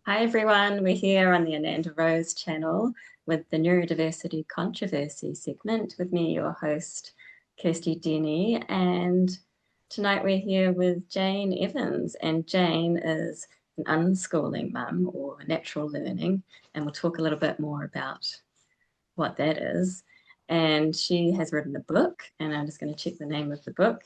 Hi everyone, we're here on the Ananda Rose channel with the Neurodiversity Controversy segment with me, your host, Kirsty Denny, and tonight we're here with Jane Evans, and Jane is an unschooling mum or natural learning, and we'll talk a little bit more about what that is. And she has written a book, and I'm just going to check the name of the book,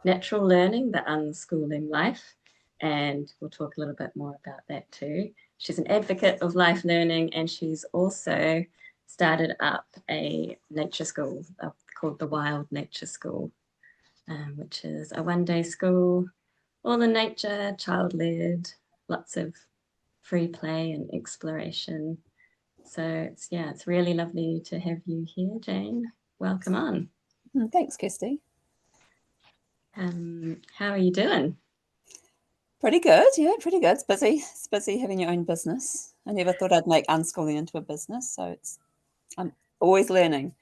Natural Learning, The Unschooling Life, and we'll talk a little bit more about that too. She's an advocate of life learning, and she's also started up a nature school called the Wild Nature School, which is a one-day school, all in nature, child-led, lots of free play and exploration. So it's really lovely to have you here, Jane. Welcome on. Thanks, Kirsty. How are you doing? Pretty good, yeah, pretty good. It's busy having your own business. I never thought I'd make unschooling into a business, so I'm always learning.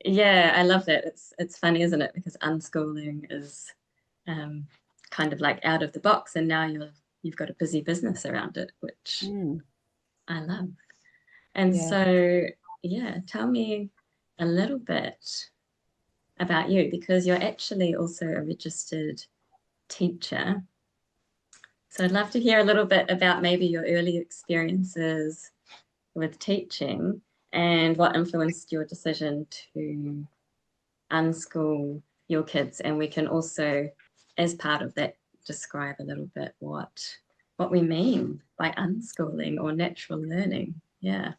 Yeah, I love that. It's funny, isn't it? Because unschooling is kind of like out of the box, and now you've got a busy business around it, which I love. And Yeah. so, yeah, tell me a little bit about you, because you're actually also a registered teacher. So I'd love to hear a little bit about maybe your early experiences with teaching and what influenced your decision to unschool your kids. And we can also, as part of that, describe a little bit what we mean by unschooling or natural learning. Yeah.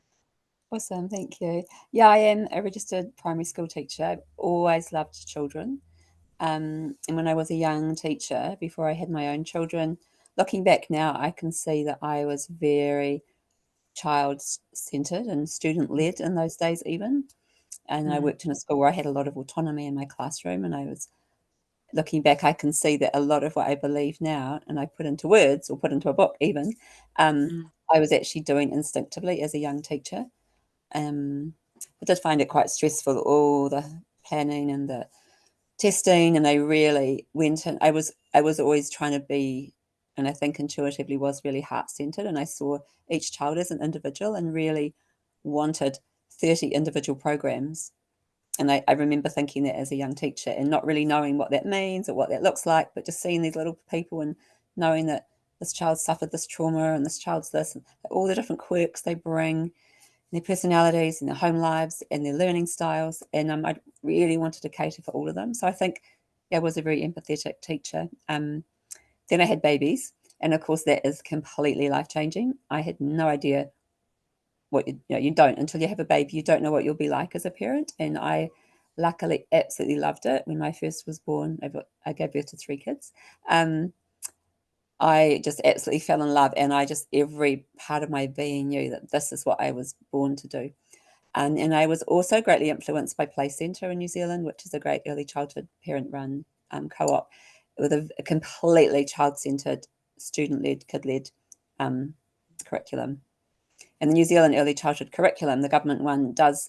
Awesome, thank you. Yeah, I am a registered primary school teacher. I've always loved children. And when I was a young teacher, before I had my own children, looking back now, I can see that I was very child-centered and student-led in those days even. And I worked in a school where I had a lot of autonomy in my classroom, and I was looking back, I can see that a lot of what I believe now, and I put into words or put into a book even, I was actually doing instinctively as a young teacher. I did find it quite stressful, all the planning and the testing, and I really went in. I was always trying to be, and I think intuitively was really heart-centered, and I saw each child as an individual and really wanted 30 individual programs. And I remember thinking that as a young teacher and not really knowing what that means or what that looks like, but just seeing these little people and knowing that this child suffered this trauma and this child's this, and all the different quirks they bring, their personalities and their home lives and their learning styles. And I really wanted to cater for all of them. So I think I was a very empathetic teacher. Then I had babies. And of course, that is completely life-changing. I had no idea what you don't until you have a baby. You don't know what you'll be like as a parent. And I luckily absolutely loved it. When my first was born, I gave birth to 3 kids. I just absolutely fell in love, and I just, every part of my being knew that this is what I was born to do. And I was also greatly influenced by Play Centre in New Zealand, which is a great early childhood parent-run co-op with a completely child-centred, student-led, kid-led curriculum. And the New Zealand early childhood curriculum, the government one, does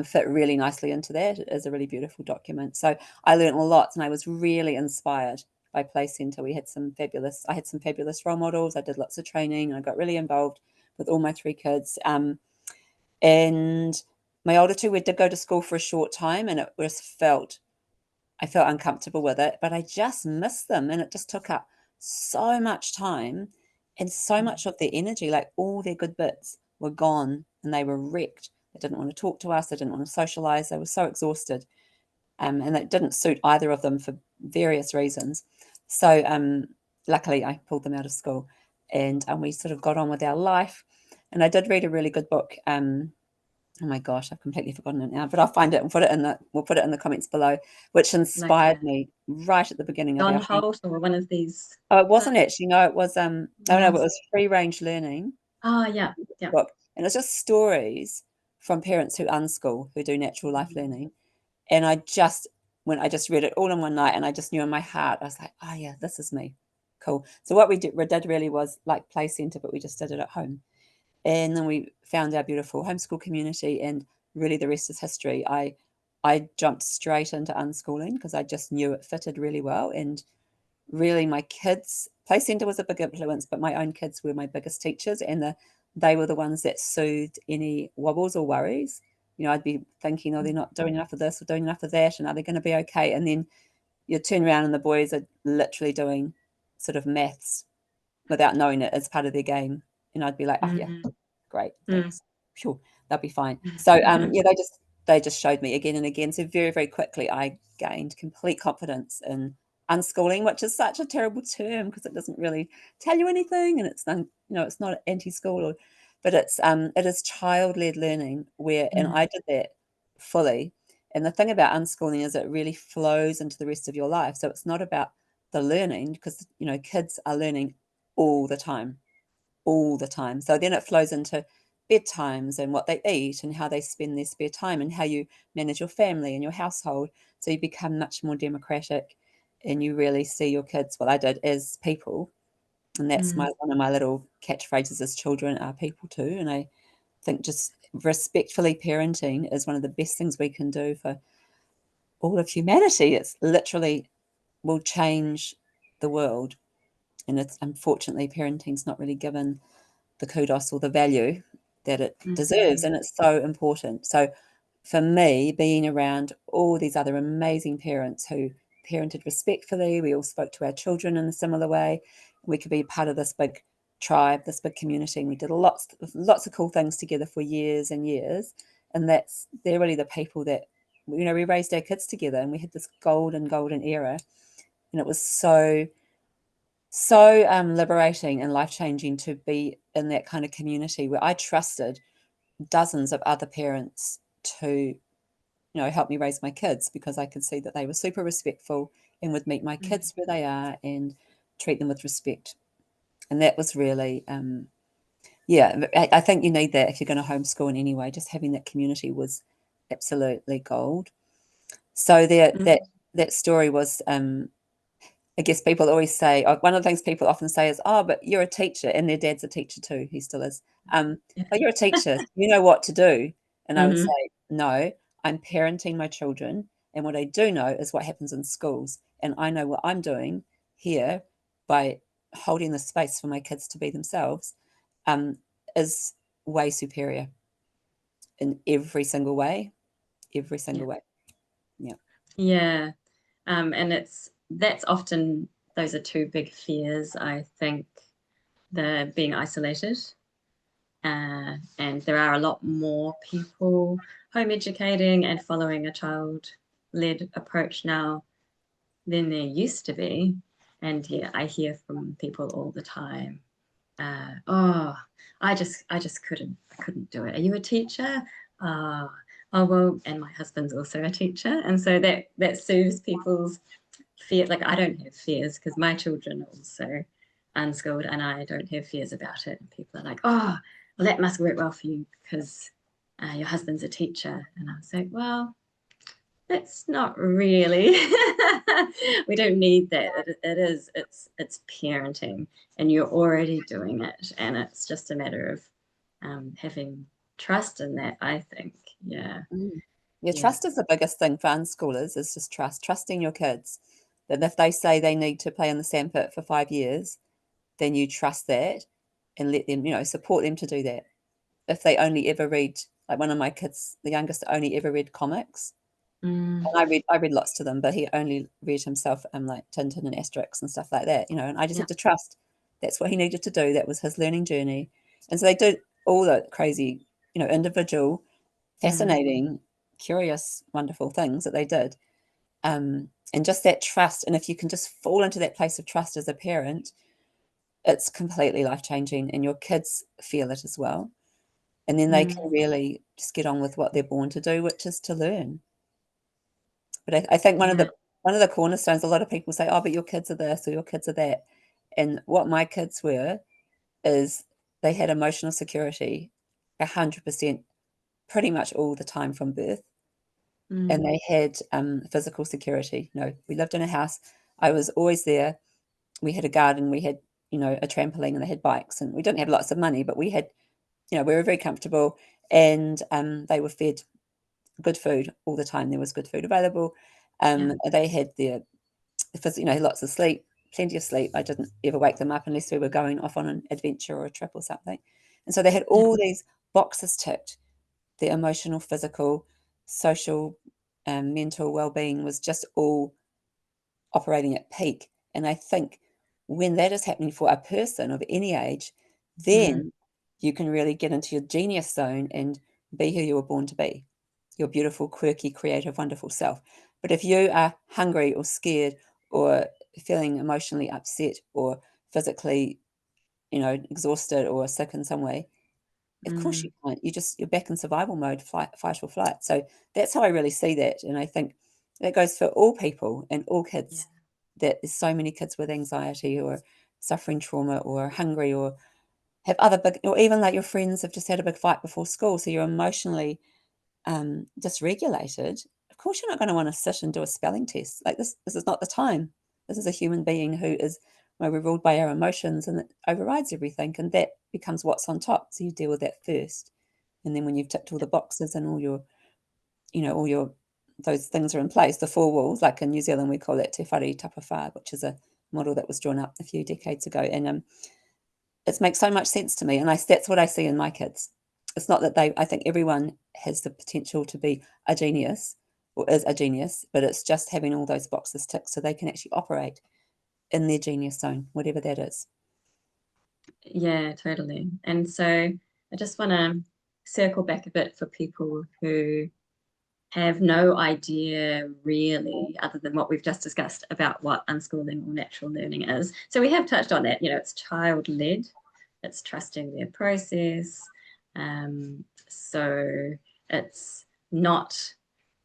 fit really nicely into that. It is a really beautiful document. So I learned a lot, and I was really inspired by Play Centre. I had some fabulous role models. I did lots of training. I got really involved with all my 3 kids. And my older 2, we did go to school for a short time, and I felt uncomfortable with it, but I just missed them, and it just took up so much time and so much of their energy. Like, all their good bits were gone, and they were wrecked. They didn't want to talk to us. They didn't want to socialize. They were so exhausted. And it didn't suit either of them for various reasons. So luckily, I pulled them out of school, and we sort of got on with our life. And I did read a really good book. Oh my gosh, I've completely forgotten it now, but I'll find it and we'll put it in the comments below, which inspired me right at the beginning of John our friendship. Holt or one of these. Oh, it wasn't actually. No, it was it was Free Range Learning. Oh yeah. Book. And it's just stories from parents who unschool, who do natural life learning. And I just read it all in one night, and I just knew in my heart, I was like, oh yeah, this is me. Cool. So what we did really was like Play Centre, but we just did it at home. And then we found our beautiful homeschool community, and really the rest is history. I jumped straight into unschooling because I just knew it fitted really well. And really my kids, play centre was a big influence, but my own kids were my biggest teachers, and they were the ones that soothed any wobbles or worries. I'd be thinking, oh, they're not doing enough of this or doing enough of that, and are they going to be okay? And then you turn around and the boys are literally doing sort of maths without knowing it as part of their game. And I'd be like, oh yeah, great, thanks. Sure, they'll be fine. So yeah, they just showed me again and again. So very, very quickly I gained complete confidence in unschooling, which is such a terrible term because it doesn't really tell you anything, and it's it's not anti-school, but it is child-led learning and I did that fully. And the thing about unschooling is it really flows into the rest of your life. So it's not about the learning, because kids are learning all the time, all the time. So then it flows into bedtimes and what they eat and how they spend their spare time and how you manage your family and your household. So you become much more democratic and you really see your kids, well, I did, as people. And that's one of my little catchphrases is children are people too. And I think just respectfully parenting is one of the best things we can do for all of humanity. It's literally will change the world. And it's unfortunately parenting's not really given the kudos or the value that it deserves, and it's so important. So for me, being around all these other amazing parents who parented respectfully, we all spoke to our children in a similar way, we could be part of this big tribe, this big community, and we did lots of cool things together for years and years. And they're really the people that we raised our kids together, and we had this golden era, and it was so liberating and life-changing to be in that kind of community where I trusted dozens of other parents to help me raise my kids, because I could see that they were super respectful and would meet my kids where they are and treat them with respect. And that was really I think you need that if you're going to homeschool in any way. Just having that community was absolutely gold. So that story was I guess people always say, one of the things people often say is, oh, but you're a teacher, and their dad's a teacher too. He still is. But you're a teacher, you know what to do. And I would say, no, I'm parenting my children. And what I do know is what happens in schools. And I know what I'm doing here by holding the space for my kids to be themselves is way superior in every single way. Every single way. Yeah. Yeah. And that's often, those are two big fears, I think, the being isolated. And there are a lot more people home educating and following a child-led approach now than there used to be. And yeah, I hear from people all the time, oh, I just couldn't do it. Are you a teacher? Oh well, and my husband's also a teacher, and so that soothes people's fear. Like, I don't have fears because my children are also unschooled, and I don't have fears about it. And people are like, oh, well, that must work well for you because your husband's a teacher. And I was like, well, that's not really. We don't need that. It's parenting, and you're already doing it, and it's just a matter of having trust in that, I think. Yeah. Yeah, trust is the biggest thing for unschoolers, is just trusting your kids. That if they say they need to play in the sandpit for 5 years, then you trust that and let them, support them to do that. If they only ever read, like one of my kids, the youngest, only ever read comics. And I read lots to them, but he only read himself like Tintin and Asterix and stuff like that, and I just had to trust that's what he needed to do. That was his learning journey. And so they did all the crazy, individual, fascinating, curious, wonderful things that they did. And just that trust. And if you can just fall into that place of trust as a parent, it's completely life-changing, and your kids feel it as well. And then they can really just get on with what they're born to do, which is to learn. But I think one of the cornerstones, a lot of people say, oh, but your kids are this or your kids are that. And what my kids were is they had emotional security 100% pretty much all the time from birth. And they had physical security. We lived in a house. I was always there. We had a garden. We had, a trampoline, and they had bikes. And we didn't have lots of money, but we had, we were very comfortable. And they were fed good food all the time. There was good food available. They had their, lots of sleep. plenty of sleep. I didn't ever wake them up unless we were going off on an adventure or a trip or something. And so they had all these boxes ticked. Their emotional, physical, social, mental well-being was just all operating at peak. And I think when that is happening for a person of any age, then you can really get into your genius zone and be who you were born to be, your beautiful, quirky, creative, wonderful self. But if you are hungry or scared or feeling emotionally upset or physically, exhausted or sick in some way, of course you can't. You're back in survival mode, fight or flight. So that's how I really see that. And I think that goes for all people and all kids, that there's so many kids with anxiety or suffering trauma or hungry or have other big, or even like your friends have just had a big fight before school. So you're emotionally dysregulated. Of course you're not going to want to sit and do a spelling test. Like this is not the time. This is a human being who is, we're ruled by our emotions, and it overrides everything, and that becomes what's on top. So you deal with that first, and then when you've ticked all the boxes and all your those things are in place, the 4 walls, like in New Zealand we call it te whare tapawha, which is a model that was drawn up a few decades ago, and it makes so much sense to me, and that's what I see in my kids. It's not that I think everyone has the potential to be a genius or is a genius, but it's just having all those boxes ticked so they can actually operate in their genius zone, whatever that is. Yeah, totally. And so I just want to circle back a bit for people who have no idea really, other than what we've just discussed, about what unschooling or natural learning is. So we have touched on that, it's child-led, it's trusting their process. So it's not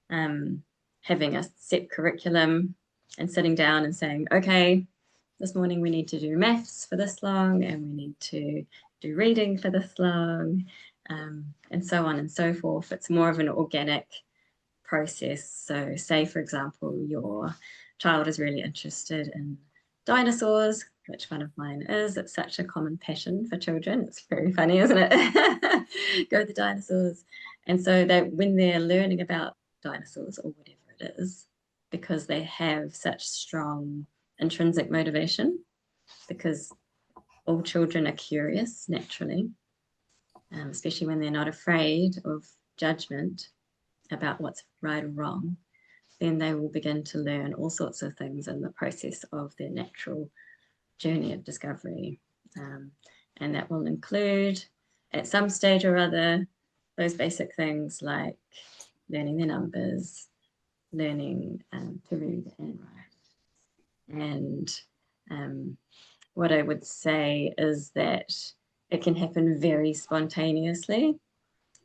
having a set curriculum and sitting down and saying, okay, this morning we need to do maths for this long, and we need to do reading for this long, and so on and so forth. It's more of an organic process. So say, for example, your child is really interested in dinosaurs, which one of mine is. It's such a common passion for children. It's very funny, isn't it? Go the dinosaurs. And so that when they're learning about dinosaurs or whatever it is, because they have such strong intrinsic motivation, because all children are curious naturally, especially when they're not afraid of judgment about what's right or wrong, then they will begin to learn all sorts of things in the process of their natural journey of discovery. And that will include, at some stage or other, those basic things like learning their numbers, learning to read and write. And what I would say is that it can happen very spontaneously.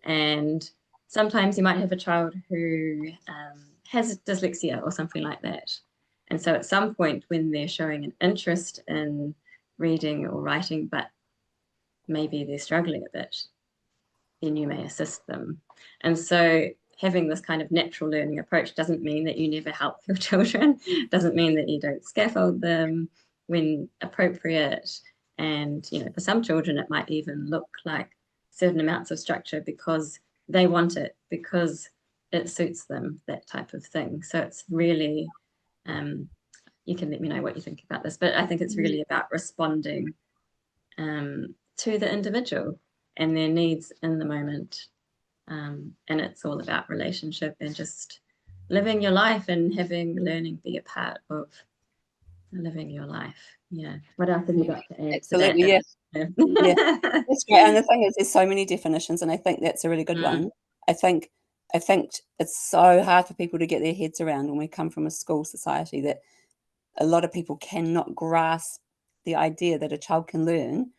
And sometimes you might have a child who has dyslexia or something like that. And so at some point when they're showing an interest in reading or writing, but maybe they're struggling a bit, then you may assist them. And so having this kind of natural learning approach doesn't mean that you never help your children, doesn't mean that you don't scaffold them when appropriate. And, for some children, it might even look like certain amounts of structure because they want it, because it suits them, that type of thing. So it's really, you can let me know what you think about this, but I think it's really about responding to the individual and their needs in the moment. And it's all about relationship and just living your life and having learning be a part of living your life. Yeah. What else have you got to add? Absolutely, to that? Yeah. That's great. And the thing is, there's so many definitions, and I think that's a really good one. I think it's so hard for people to get their heads around when we come from a school society that a lot of people cannot grasp the idea that a child can learn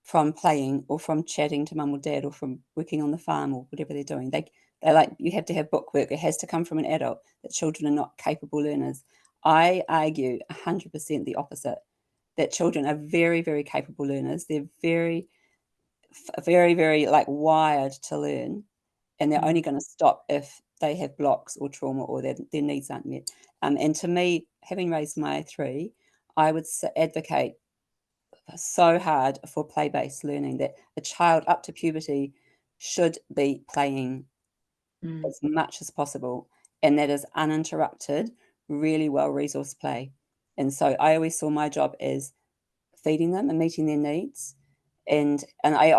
from playing or from chatting to mum or dad or from working on the farm or whatever they're doing. They're like, you have to have bookwork. It has to come from an adult, that children are not capable learners. I argue 100% the opposite, that children are very, very capable learners. They're very, very, very wired to learn, and they're only going to stop if they have blocks or trauma or their needs aren't met. And to me, having raised my 3, I would advocate so hard for play-based learning, that a child up to puberty should be playing as much as possible, and that is uninterrupted, really well resourced play. And so I always saw my job as feeding them and meeting their needs. And I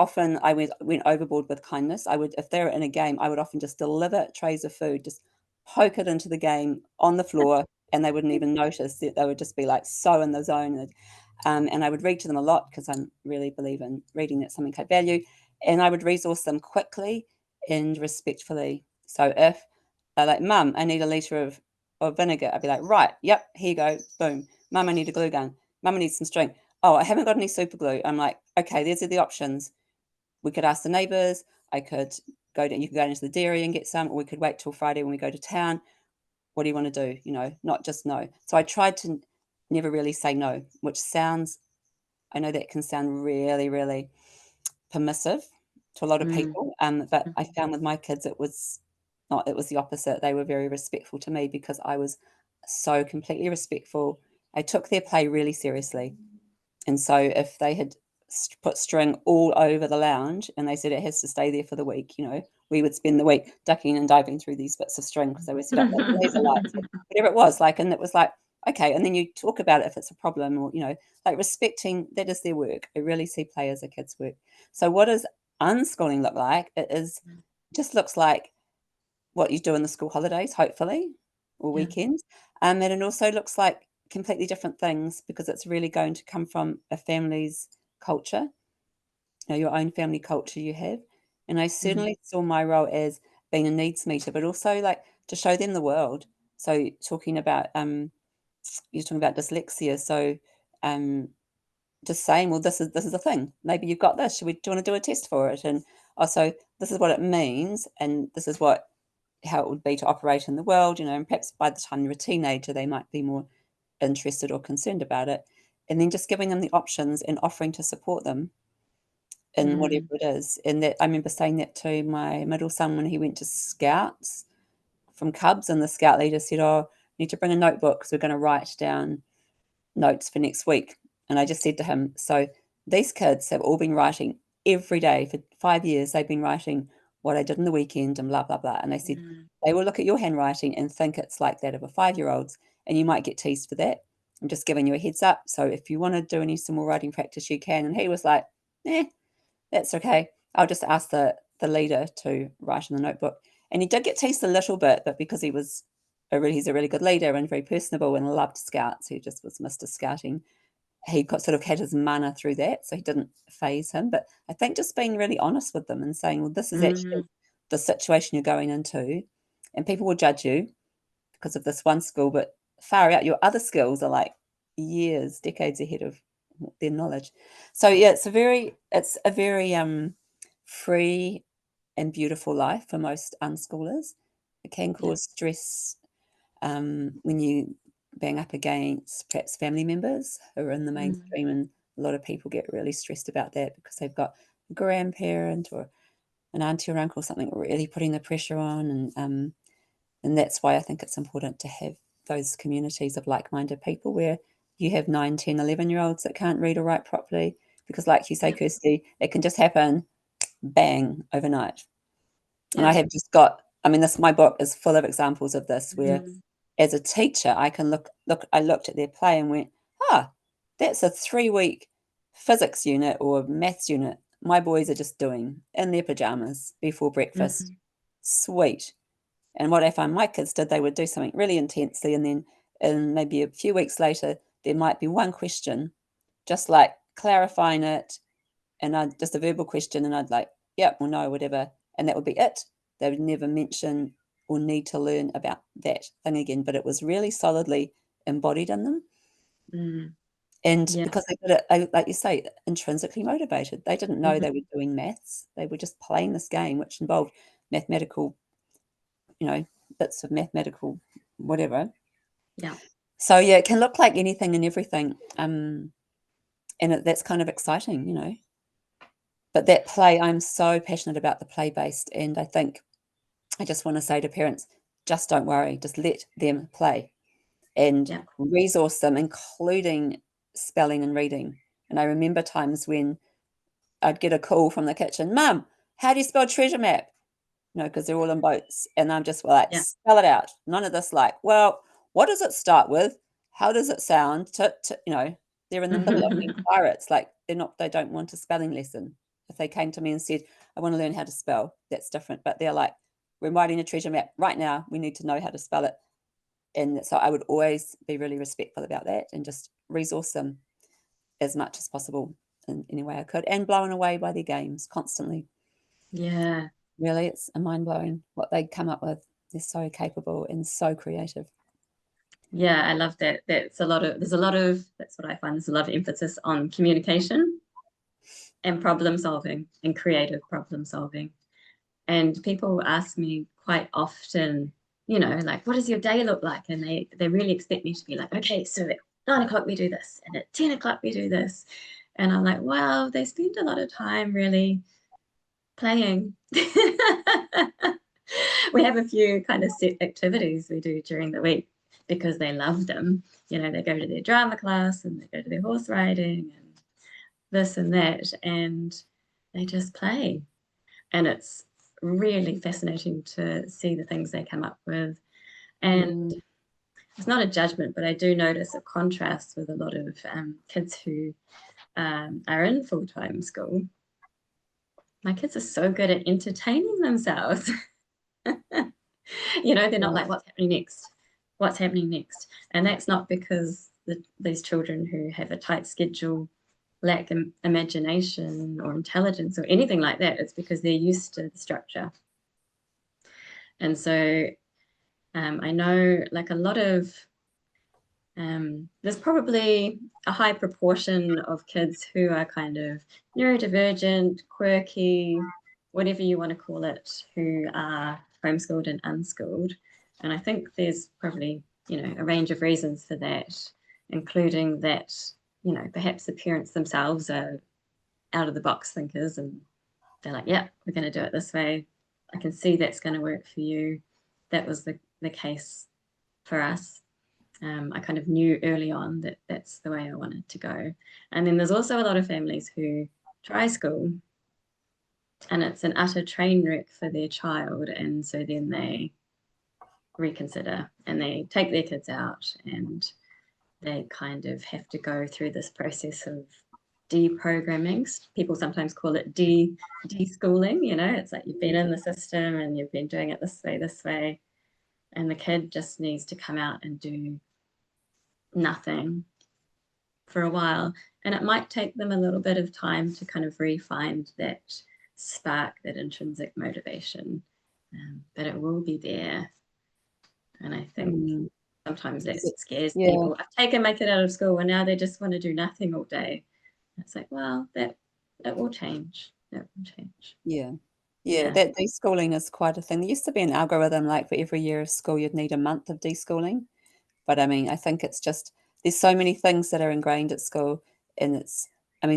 went overboard with kindness. I would, if they were in a game, I would often just deliver trays of food, just poke it into the game on the floor, and they wouldn't even notice that. They would just be like so in the zone. And I would read to them a lot because I really believe in reading. That's something I value. And I would resource them quickly and respectfully. So if they're like, Mum, I need a litre of vinegar, I'd be like, right, yep, here you go, boom. Mum, I need a glue gun. Mum, I need some string. Oh, I haven't got any super glue. I'm like, okay, these are the options. We could ask the neighbours. You could go into the dairy and get some, or we could wait till Friday when we go to town. What do you want to do? Not just no. So I tried to never really say no, which I know that can sound really, really permissive to a lot of people. But I found with my kids, it was not, it was the opposite. They were very respectful to me because I was so completely respectful. I took their play really seriously. And so if they had put string all over the lounge and they said it has to stay there for the week, we would spend the week ducking and diving through these bits of string because they were set up like laser lights or whatever it was like. And it was like, okay. And then you talk about it if it's a problem or, like respecting, that is their work. I really see play as a kid's work. So what does unschooling look like? Just looks like what you do in the school holidays, hopefully, or weekends. And it also looks like completely different things because it's really going to come from a family's culture, your own family culture you have. And I certainly saw my role as being a needs meter, but also like to show them the world. So you're talking about dyslexia. So just saying, well, this is a thing. Maybe you've got this. Do you want to do a test for it? And also, this is what it means, and this is how it would be to operate in the world. And perhaps by the time you're a teenager, they might be more interested or concerned about it. And then just giving them the options and offering to support them in whatever it is. And that I remember saying that to my middle son when he went to Scouts from Cubs, and the Scout leader said, "Oh, you need to bring a notebook because we're going to write down notes for next week." And I just said to him, so these kids have all been writing every day for 5 years. They've been writing what I did in the weekend and blah, blah, blah. And they said, they will look at your handwriting and think it's like that of a 5-year-old's, and you might get teased for that. I'm just giving you a heads up. So if you want to do some more writing practice, you can. And he was like, that's okay. I'll just ask the leader to write in the notebook. And he did get teased a little bit, but because he's a really good leader and very personable and loved Scouts, he just was Mr. Scouting. He sort of had his mana through that, so he didn't phase him. But I think just being really honest with them and saying, well, this is actually the situation you're going into, and people will judge you because of this one school, but far out, your other skills are like decades ahead of their knowledge. So yeah, it's a very free and beautiful life for most unschoolers. It can cause stress when you bang up against perhaps family members who are in the mainstream, and a lot of people get really stressed about that because they've got a grandparent or an auntie or uncle or something really putting the pressure on, and that's why I think it's important to have those communities of like-minded people where you have 9, 10, 11-year-olds that can't read or write properly, because like you say, Kirsty, it can just happen, bang, overnight. And I have just got, my book is full of examples of this where as a teacher, I can I looked at their play and went, that's a 3-week physics unit or maths unit my boys are just doing in their pajamas before breakfast. Sweet. And what I found my kids did, they would do something really intensely, and then in maybe a few weeks later, there might be one question, just like clarifying it, and just a verbal question, and I'd like, yep, or no, whatever, and that would be it. They would never mention or need to learn about that thing again, but it was really solidly embodied in them. And because they did it, like you say, intrinsically motivated. They didn't know they were doing maths. They were just playing this game, which involved mathematical, bits of mathematical whatever. Yeah. So yeah, it can look like anything and everything. And that's kind of exciting, But that play, I'm so passionate about the play-based, and I think I just want to say to parents, just don't worry, just let them play and resource them, including spelling and reading. And I remember times when I'd get a call from the kitchen, Mum, how do you spell treasure map? Because they're all in boats. And I'm just like, spell it out. None of this like, well, what does it start with? how does it sound to they're in the middle of being pirates, like they don't want a spelling lesson. If they came to me and said, I want to learn how to spell, that's different. But they're like, we're writing a treasure map right now, we need to know how to spell it. And so I would always be really respectful about that and just resource them as much as possible in any way I could, and blown away by their games constantly. Yeah. Really, it's mind-blowing what they come up with. They're so capable and so creative. Yeah, I love that. There's a lot of, that's what I find, there's a lot of emphasis on communication and problem solving and creative problem solving. And people ask me quite often, like, what does your day look like? And they really expect me to be like, okay, so at 9 o'clock we do this, and at 10 o'clock we do this. And I'm like, well, they spend a lot of time really playing. We have a few kind of set activities we do during the week because they love them. They go to their drama class and they go to their horse riding and this and that, and they just play. And it's really fascinating to see the things they come up with. And it's not a judgment, but I do notice a contrast with a lot of kids who are in full-time school. My kids are so good at entertaining themselves. They're not like, what's happening next? What's happening next? And that's not because these children who have a tight schedule lack imagination or intelligence or anything like that. It's because they're used to the structure. And so I know, like, a lot of there's probably a high proportion of kids who are kind of neurodivergent, quirky, whatever you want to call it, who are homeschooled and unschooled. And I think there's probably, a range of reasons for that, including that, perhaps the parents themselves are out of the box thinkers and they're like, yeah, we're going to do it this way. I can see that's going to work for you. That was the case for us. I kind of knew early on that that's the way I wanted to go. And then there's also a lot of families who try school and it's an utter train wreck for their child. And so then they reconsider and they take their kids out and they kind of have to go through this process of deprogramming. People sometimes call it deschooling. It's like you've been in the system and you've been doing it this way. And the kid just needs to come out and do nothing for a while. And it might take them a little bit of time to kind of re-find that spark, that intrinsic motivation. But it will be there. And I think sometimes that scares people. I've taken my kid out of school and now they just want to do nothing all day. It's like, well, that will change. That will change. Yeah, that deschooling is quite a thing. There used to be an algorithm, like for every year of school, you'd need a month of deschooling. But I mean, I think it's just, there's so many things that are ingrained at school. And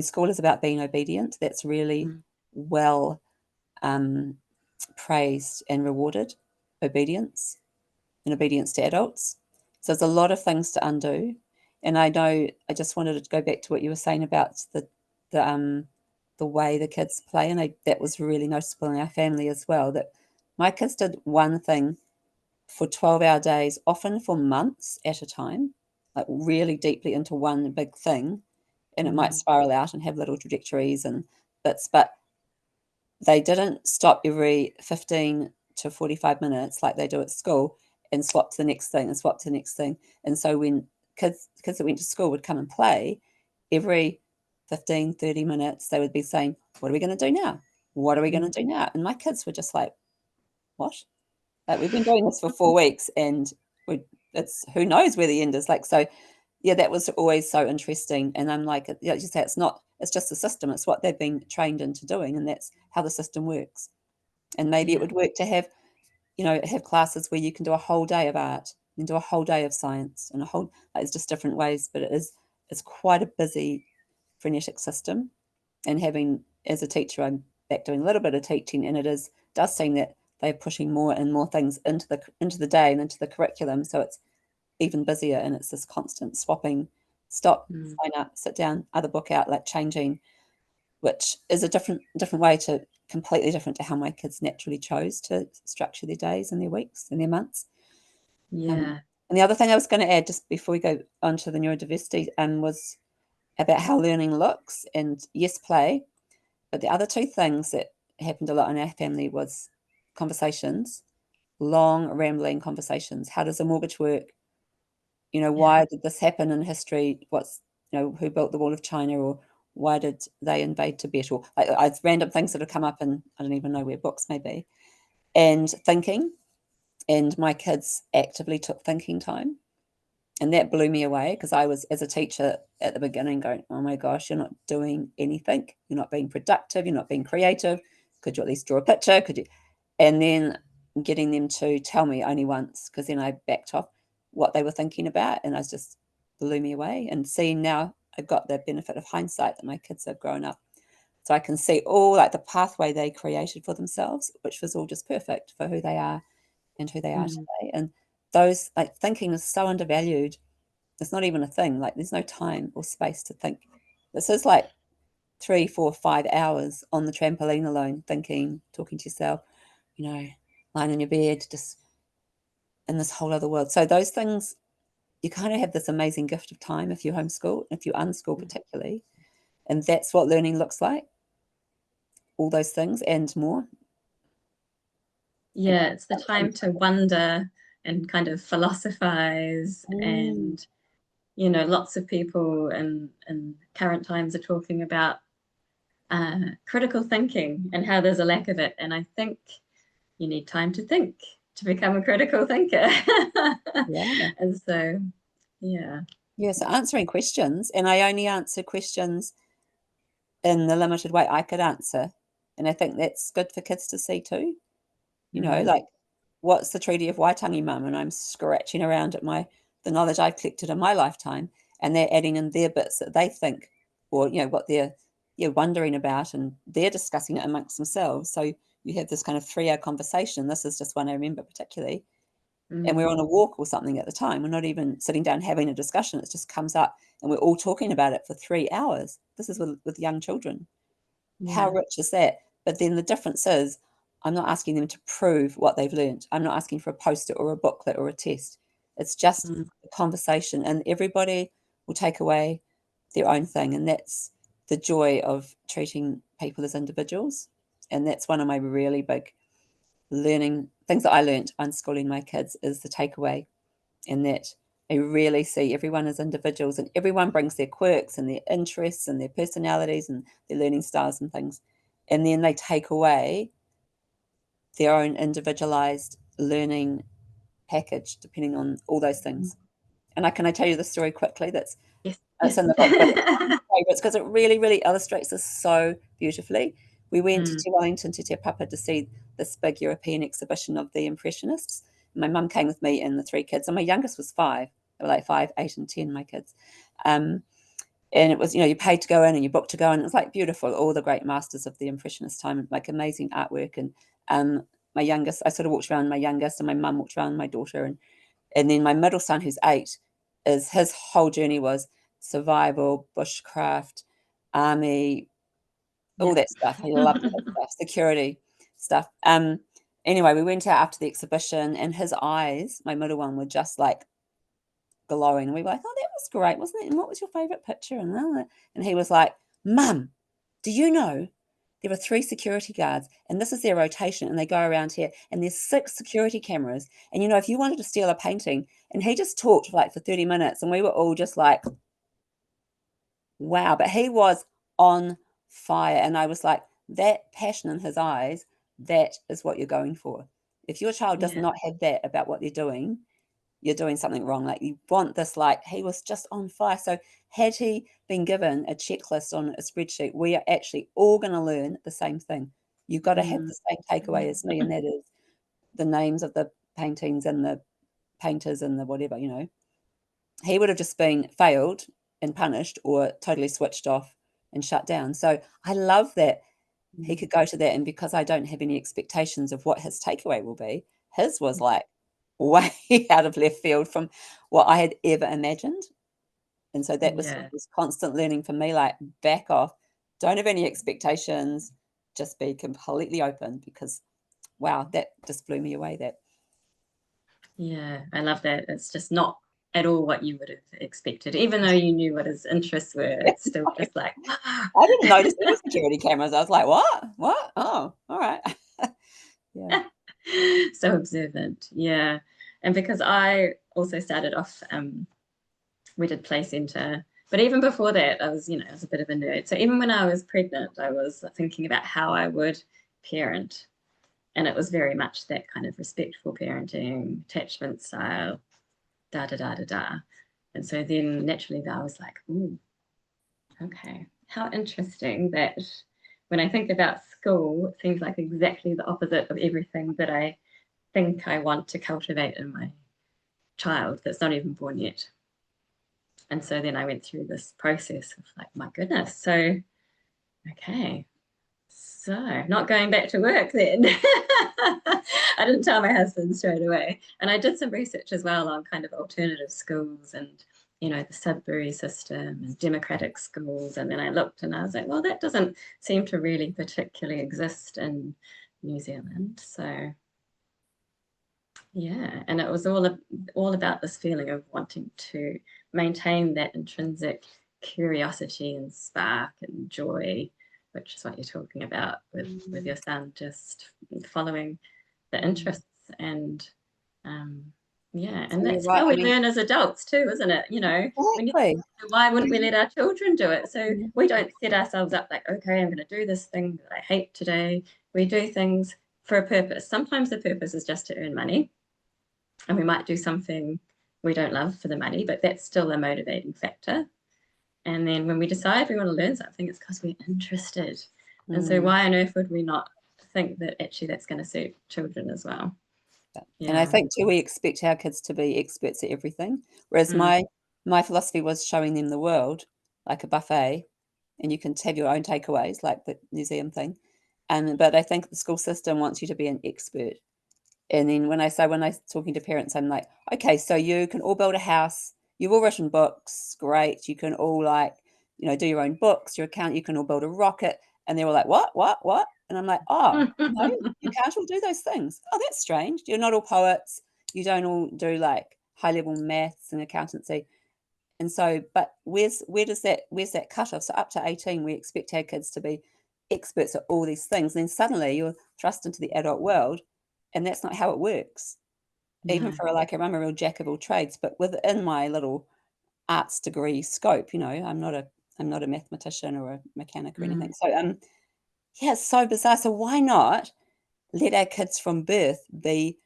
school is about being obedient. That's really well praised and rewarded, obedience and obedience to adults. So there's a lot of things to undo. And I know, I just wanted to go back to what you were saying about the way the kids play. And that was really noticeable in our family as well, that my kids did one thing for 12-hour days, often for months at a time, like really deeply into one big thing. And it might spiral out and have little trajectories and bits, but they didn't stop every 15 to 45 minutes like they do at school and swap to the next thing and swap to the next thing. And so when kids that went to school would come and play, every 15, 30 minutes, they would be saying, what are we going to do now? What are we going to do now? And my kids were just like, what? Like, we've been doing this for 4 weeks and it's who knows where the end is. Like, so yeah, that was always so interesting. And I'm like, you say it's just a system. It's what they've been trained into doing. And that's how the system works. And maybe it would work to have classes where you can do a whole day of art and do a whole day of science and it's just different ways, but it's quite a busy frenetic system. And having, as a teacher, I'm back doing a little bit of teaching, and does seem that they're pushing more and more things into the day and into the curriculum. So it's even busier, and it's this constant swapping, stop, sign up, sit down, other book out, like changing, which is a different way to completely different to how my kids naturally chose to structure their days and their weeks and their months. Yeah. And the other thing I was going to add just before we go on to the neurodiversity was about how learning looks, and yes, play. But the other two things that happened a lot in our family was conversations, long rambling conversations. How does a mortgage work? You know, why did this happen in history? What's, you know, who built the wall of China, or why did they invade Tibet? Or it's random things that have come up in, I don't even know where books may be. And thinking, and my kids actively took thinking time. And that blew me away, because I was, as a teacher at the beginning, going, oh my gosh, you're not doing anything. You're not being productive. You're not being creative. Could you at least draw a picture? Could you? And then getting them to tell me only once, because then I backed off what they were thinking about, and I was just blew me away. And seeing now, I've got the benefit of hindsight that my kids have grown up. So I can see all like the pathway they created for themselves, which was all just perfect for who they are and who they are today. And those, like, thinking is so undervalued. It's not even a thing. Like, there's no time or space to think. This is like 3, 4, 5 hours on the trampoline alone, thinking, talking to yourself, you know, lying in your bed, just in this whole other world. So those things, you kind of have this amazing gift of time if you homeschool, if you unschool particularly. And that's what learning looks like. All those things and more. Yeah, it's the time to wonder and kind of philosophize. And, you know, lots of people in current times are talking about critical thinking and how there's a lack of it. And I think you need time to think to become a critical thinker. Yeah. And so, yeah. Yeah, so answering questions, and I only answer questions in the limited way I could answer. And I think that's good for kids to see too. You know, like, what's the Treaty of Waitangi, Mum? And I'm scratching around at the knowledge I've collected in my lifetime, and they're adding in their bits that they think, or, you know, what they're wondering about, and they're discussing it amongst themselves. So you have this kind of 3-hour conversation. This is just one I remember particularly. And we're on a walk or something at the time. We're not even sitting down having a discussion. It just comes up and we're all talking about it for 3 hours. This is with young children. How rich is that? But then the difference is, I'm not asking them to prove what they've learned. I'm not asking for a poster or a booklet or a test. It's just a conversation, and everybody will take away their own thing. And that's the joy of treating people as individuals. And that's one of my really big learning things that I learned unschooling my kids, is the takeaway, and that I really see everyone as individuals, and everyone brings their quirks and their interests and their personalities and their learning styles and things. And then they take away their own individualized learning package, depending on all those things. And can I tell you the story quickly? It's in the book, but it's one of my favorites because it really, really illustrates this so beautifully. We went to Wellington, to Te Papa, to see this big European exhibition of the Impressionists. My mum came with me and the 3 kids, and my youngest was 5. They were like 5, 8, and 10, my kids. And it was, you know, you paid to go in and you booked to go in. It was like beautiful, all the great masters of the Impressionist time, like amazing artwork. And my youngest, I sort of walked around my youngest, and my mum walked around my daughter. And then my middle son, who's 8, his whole journey was survival, bushcraft, army, all that stuff. He loved that stuff, security stuff. Anyway, we went out after the exhibition, and his eyes, my middle one, were just like glowing. And we were like, oh, that was great, wasn't it? And what was your favorite picture? And he was like, Mum, do you know there are 3 security guards, and this is their rotation, and they go around here, and there's 6 security cameras. And, you know, if you wanted to steal a painting, and he just talked like for 30 minutes, and we were all just like, wow. But he was on fire. And I was like, that passion in his eyes, that is what you're going for. If your child does not have that about what they're doing, you're doing something wrong. Like, you want this, like, he was just on fire. So had he been given a checklist on a spreadsheet, we are actually all going to learn the same thing. You've got to have the same takeaway as me, and that is the names of the paintings and the painters and the whatever, you know. He would have just been failed and punished, or totally switched off and shut down. So I love that he could go to that, and because I don't have any expectations of what his takeaway will be, his was like way out of left field from what I had ever imagined. And so that was this constant learning for me, like, back off, don't have any expectations, just be completely open, because wow, that just blew me away. That Yeah, I love that. It's just not at all what you would have expected. Even though you knew what his interests were, it's still just like, I didn't notice there were security cameras. I was like, what? What? Oh, all right. Yeah. so observant. Yeah. And because I also started off, we did play center, but even before that, I was a bit of a nerd. So even when I was pregnant, I was thinking about how I would parent. And it was very much that kind of respectful parenting, attachment style, da da da da da. And so then naturally I was like, ooh, okay, how interesting that when I think about school, it seems like exactly the opposite of everything that I think I want to cultivate in my child that's not even born yet. And so then I went through this process of like, my goodness. So, okay, so not going back to work then. I didn't tell my husband straight away. And I did some research as well on kind of alternative schools and, the Sudbury system and democratic schools. And then I looked and I was like, well, that doesn't seem to really particularly exist in New Zealand. So yeah, and it was all about this feeling of wanting to maintain that intrinsic curiosity and spark and joy, which is what you're talking about with your son, just following the interests and yeah, So and you're that's right. how I we mean, learn as adults too, isn't it? When you exactly. why wouldn't we let our children do it? So Mm, we don't set ourselves up like, okay, I'm going to do this thing that I hate today. We do things for a purpose. Sometimes the purpose is just to earn money and we might do something we don't love for the money, but that's still a motivating factor. And then when we decide we want to learn something, it's because we're interested. And so mm. why on earth would we not think that actually that's going to suit children as well? And I Yeah. think too, we expect our kids to be experts at everything. Whereas Mm, my philosophy was showing them the world like a buffet, and you can have your own takeaways, like the museum thing. And but I think the school system wants you to be an expert. And then when I talking to parents, I'm like, okay, so you can all build a house. You've all written books, great. You can all do your own books, your account. You can all build a rocket. And they were like, what? And I'm like, oh, no, you can't all do those things. Oh, that's strange. You're not all poets. You don't all do like high level maths and accountancy. And so, but where's that cutoff? So up to 18, we expect our kids to be experts at all these things. And then suddenly you're thrust into the adult world, and that's not how it works. Even no. for I'm a real jack of all trades, but within my little arts degree scope, I'm not a mathematician or a mechanic or anything. Mm, So yeah, it's so bizarre. So why not let our kids from birth be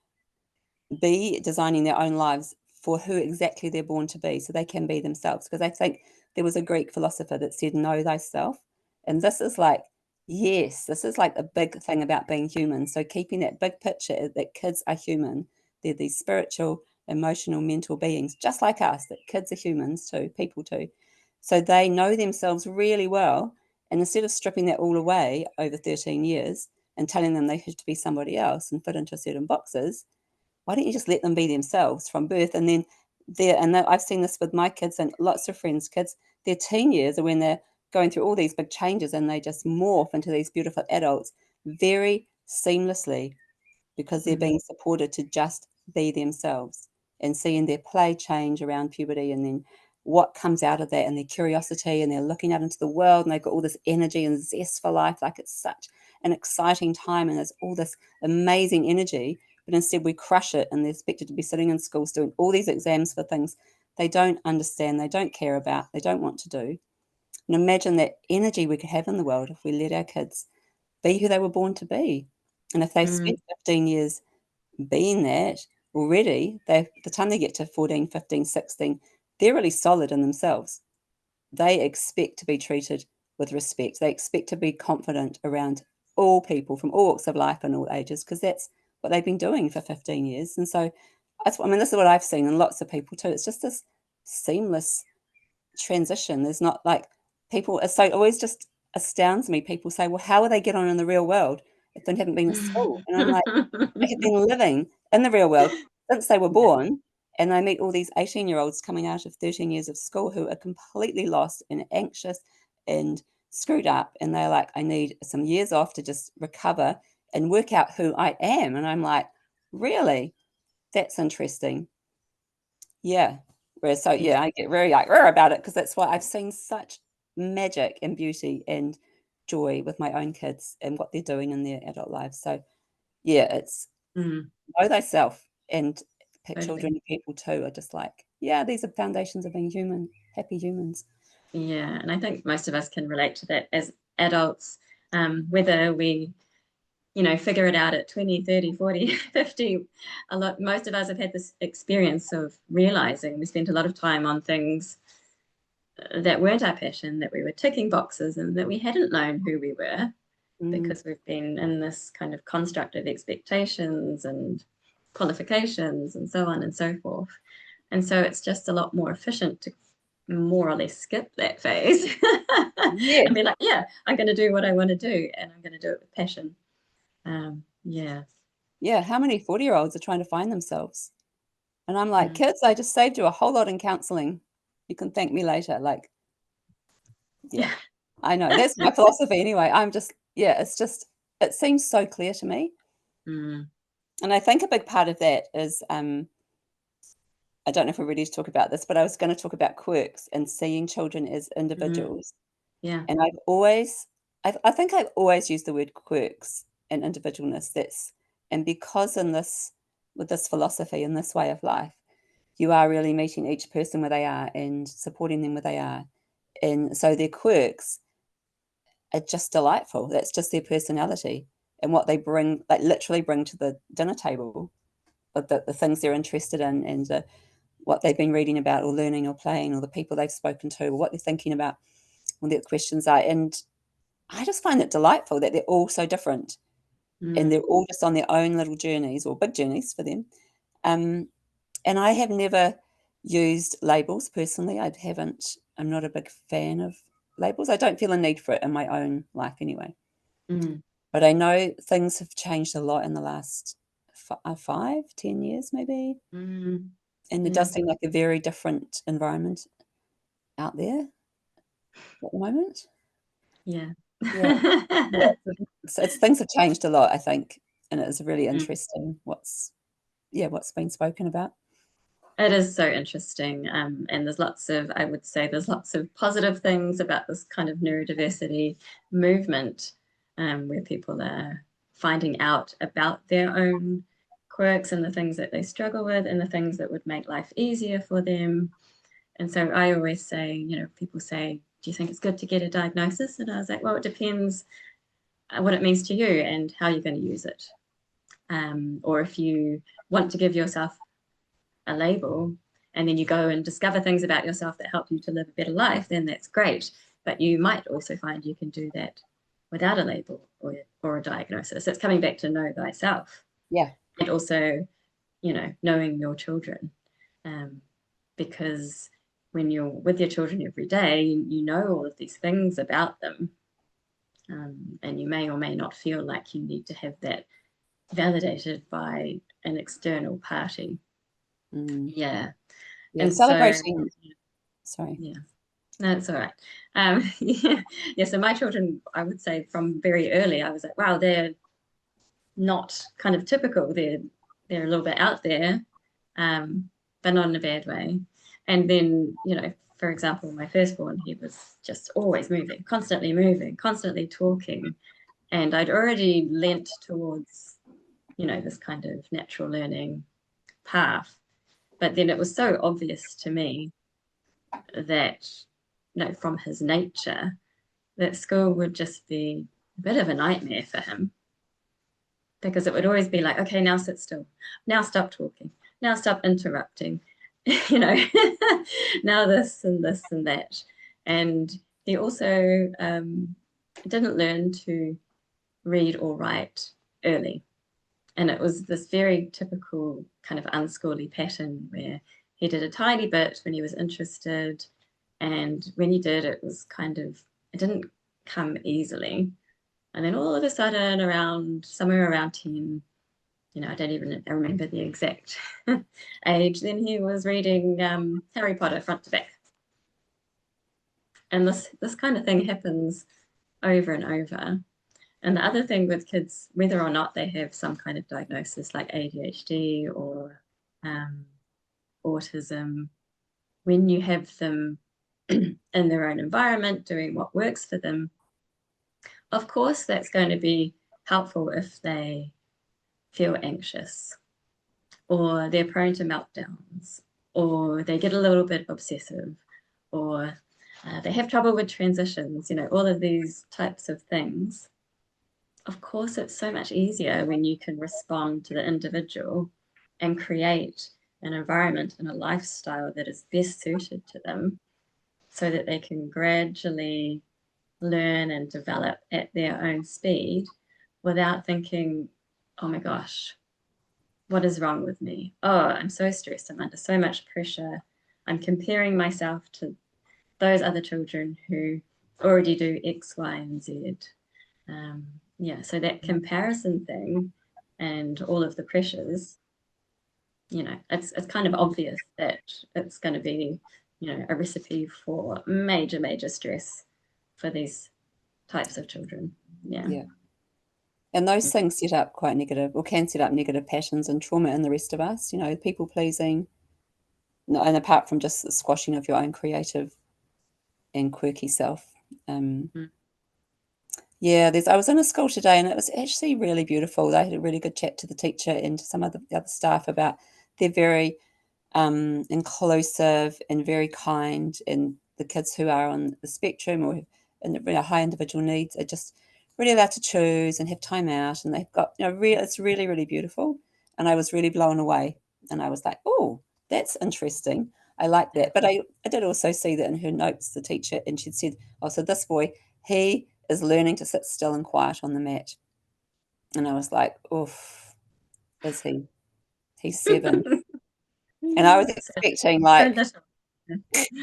designing their own lives for who exactly they're born to be so they can be themselves? Because I think there was a Greek philosopher that said, know thyself. And this is like a big thing about being human. So keeping that big picture that kids are human, they're these spiritual, emotional, mental beings, just like us, that kids are humans too, people too. So they know themselves really well. And instead of stripping that all away over 13 years and telling them they have to be somebody else and fit into certain boxes, why don't you just let them be themselves from birth? And then I've seen this with my kids and lots of friends' kids, their teen years are when they're going through all these big changes and they just morph into these beautiful adults very seamlessly because they're mm, being supported to just be themselves and seeing their play change around puberty and then what comes out of that and their curiosity and they're looking out into the world and they've got all this energy and zest for life. Like it's such an exciting time and there's all this amazing energy, but instead we crush it and they're expected to be sitting in schools doing all these exams for things they don't understand, they don't care about, they don't want to do. And imagine that energy we could have in the world if we let our kids be who they were born to be. And if they've mm, spent 15 years being that already, the time they get to 14, 15, 16, they're really solid in themselves. They expect to be treated with respect. They expect to be confident around all people from all walks of life and all ages, because that's what they've been doing for 15 years. And so this is what I've seen in lots of people too. It's just this seamless transition. There's not like people, so it always just astounds me. People say, well, how will they get on in the real world if they haven't been at school? And I'm like, they have been living in the real world since they were yeah. born. And I meet all these 18-year-olds coming out of 13 years of school who are completely lost and anxious and screwed up. And they're like, I need some years off to just recover and work out who I am. And I'm like, really? That's interesting. Yeah. Whereas, so yeah, I get very like about it because that's why I've seen such magic and beauty and joy with my own kids and what they're doing in their adult lives. So yeah, it's know thyself, and children and people too are just like, yeah, these are foundations of being human, happy humans. Yeah, and I think most of us can relate to that as adults, whether we, figure it out at 20, 30, 40, 50. Most of us have had this experience of realizing we spent a lot of time on things that weren't our passion, that we were ticking boxes and that we hadn't known who we were because we've been in this kind of construct of expectations and qualifications and so on and so forth. And so it's just a lot more efficient to more or less skip that phase and be like, yeah, I'm going to do what I want to do and I'm going to do it with passion. Yeah. How many 40-year-olds are trying to find themselves? And I'm like, kids, I just saved you a whole lot in counseling. You can thank me later. Like, yeah, I know. That's my philosophy anyway. I'm just, yeah, it's just, it seems so clear to me. And I think a big part of that is, I don't know if we're ready to talk about this, but I was going to talk about quirks and seeing children as individuals. Yeah. And I think I've always used the word quirks and individualness. And because with this philosophy and this way of life, you are really meeting each person where they are and supporting them where they are. And so their quirks are just delightful. That's just their personality and what they bring, like literally bring to the dinner table, but the things they're interested in and what they've been reading about or learning or playing or the people they've spoken to or what they're thinking about, what their questions are. And I just find it delightful that they're all so different and they're all just on their own little journeys or big journeys for them. And I have never used labels personally. I'm not a big fan of labels. I don't feel a need for it in my own life anyway. But I know things have changed a lot in the last 5-10 years maybe. And it does seem like a very different environment out there at the moment. Yeah. So things have changed a lot, I think, and it is really interesting what's been spoken about. It is so interesting, and I would say there's lots of positive things about this kind of neurodiversity movement, where people are finding out about their own quirks and the things that they struggle with and the things that would make life easier for them. And so I always say, people say, do you think it's good to get a diagnosis? And I was like, well, it depends what it means to you and how you're going to use it. Or if you want to give yourself a label and then you go and discover things about yourself that help you to live a better life, then that's great. But you might also find you can do that without a label or a diagnosis. It's coming back to know thyself. Yeah. And also, knowing your children. Because when you're with your children every day, you know all of these things about them. And you may or may not feel like you need to have that validated by an external party. Yeah. And celebrating. Sorry. Yeah. No, it's all right. Yeah. So my children, I would say from very early, I was like, wow, they're not kind of typical. They're a little bit out there, but not in a bad way. And then, for example, my firstborn, he was just always moving, constantly talking. And I'd already lent towards, this kind of natural learning path. But then it was so obvious to me that, from his nature, that school would just be a bit of a nightmare for him. Because it would always be like, okay, now sit still. Now stop talking. Now stop interrupting. Now this and this and that. And he also didn't learn to read or write early. And it was this very typical kind of unschooly pattern where he did a tiny bit when he was interested. And when he did, it didn't come easily. And then all of a sudden, somewhere around 10, I don't even remember the exact age, then he was reading Harry Potter front to back. And this kind of thing happens over and over. And the other thing with kids, whether or not they have some kind of diagnosis like ADHD or autism, when you have them in their own environment doing what works for them, of course that's going to be helpful if they feel anxious, or they're prone to meltdowns, or they get a little bit obsessive, or they have trouble with transitions, all of these types of things. Of course, it's so much easier when you can respond to the individual and create an environment and a lifestyle that is best suited to them, so that they can gradually learn and develop at their own speed without thinking, oh my gosh, what is wrong with me? Oh, I'm so stressed. I'm under so much pressure. I'm comparing myself to those other children who already do X, Y, and Z. So that comparison thing and all of the pressures, it's kind of obvious that it's going to be, a recipe for major, major stress for these types of children. Yeah. And those things set up quite negative, or can set up negative patterns and trauma in the rest of us, people pleasing, and apart from just the squashing of your own creative and quirky self. I was in a school today and it was actually really beautiful. They had a really good chat to the teacher and to some of the other staff about they're very inclusive and very kind, and the kids who are on the spectrum or in high individual needs are just really allowed to choose and have time out, and they've got it's really, really beautiful. And I was really blown away, and I was like, oh, that's interesting, I like that. But I did also see that in her notes, the teacher, and she'd said, oh, so this boy, he is learning to sit still and quiet on the mat. And I was like, oof, is he? He's 7. And I was expecting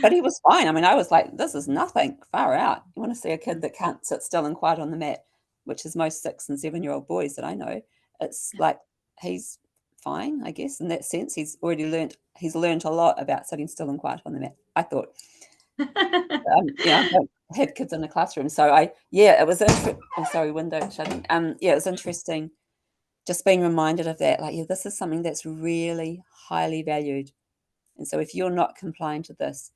but he was fine. I mean, I was like, this is nothing, far out. You want to see a kid that can't sit still and quiet on the mat, which is most 6 and 7-year-old boys that I know. It's like, he's fine, I guess, in that sense. He's learned a lot about sitting still and quiet on the mat, I thought. I don't have kids in the classroom. So it was window shutting. It was interesting just being reminded of that. This is something that's really highly valued. And so if you're not complying to this,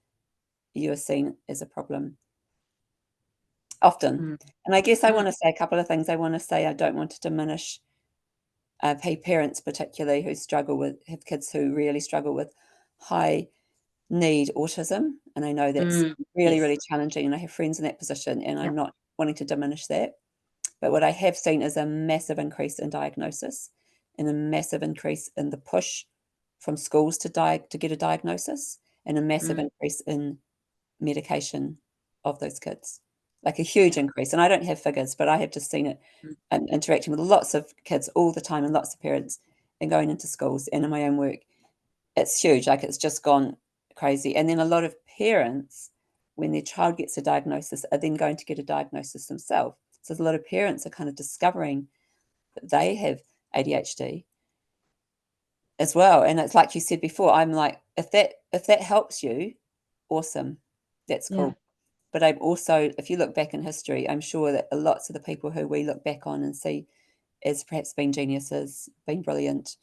you are seen as a problem often. And I guess I want to say a couple of things. I want to say I don't want to diminish parents particularly who have kids who really struggle with high need autism. And I know that's really, really challenging. And I have friends in that position, and I'm not wanting to diminish that. But what I have seen is a massive increase in diagnosis and a massive increase in the push from schools to get a diagnosis, and a massive increase in medication of those kids, like a huge increase. And I don't have figures, but I have just seen it interacting with lots of kids all the time and lots of parents and going into schools and in my own work. It's huge. It's just gone crazy. And then a lot of parents, when their child gets a diagnosis, are then going to get a diagnosis themselves. So a lot of parents are kind of discovering that they have ADHD as well. And it's like you said before, I'm like, if that helps you, awesome, that's cool. But I'm also, if you look back in history, I'm sure that lots of the people who we look back on and see as perhaps being geniuses, being brilliant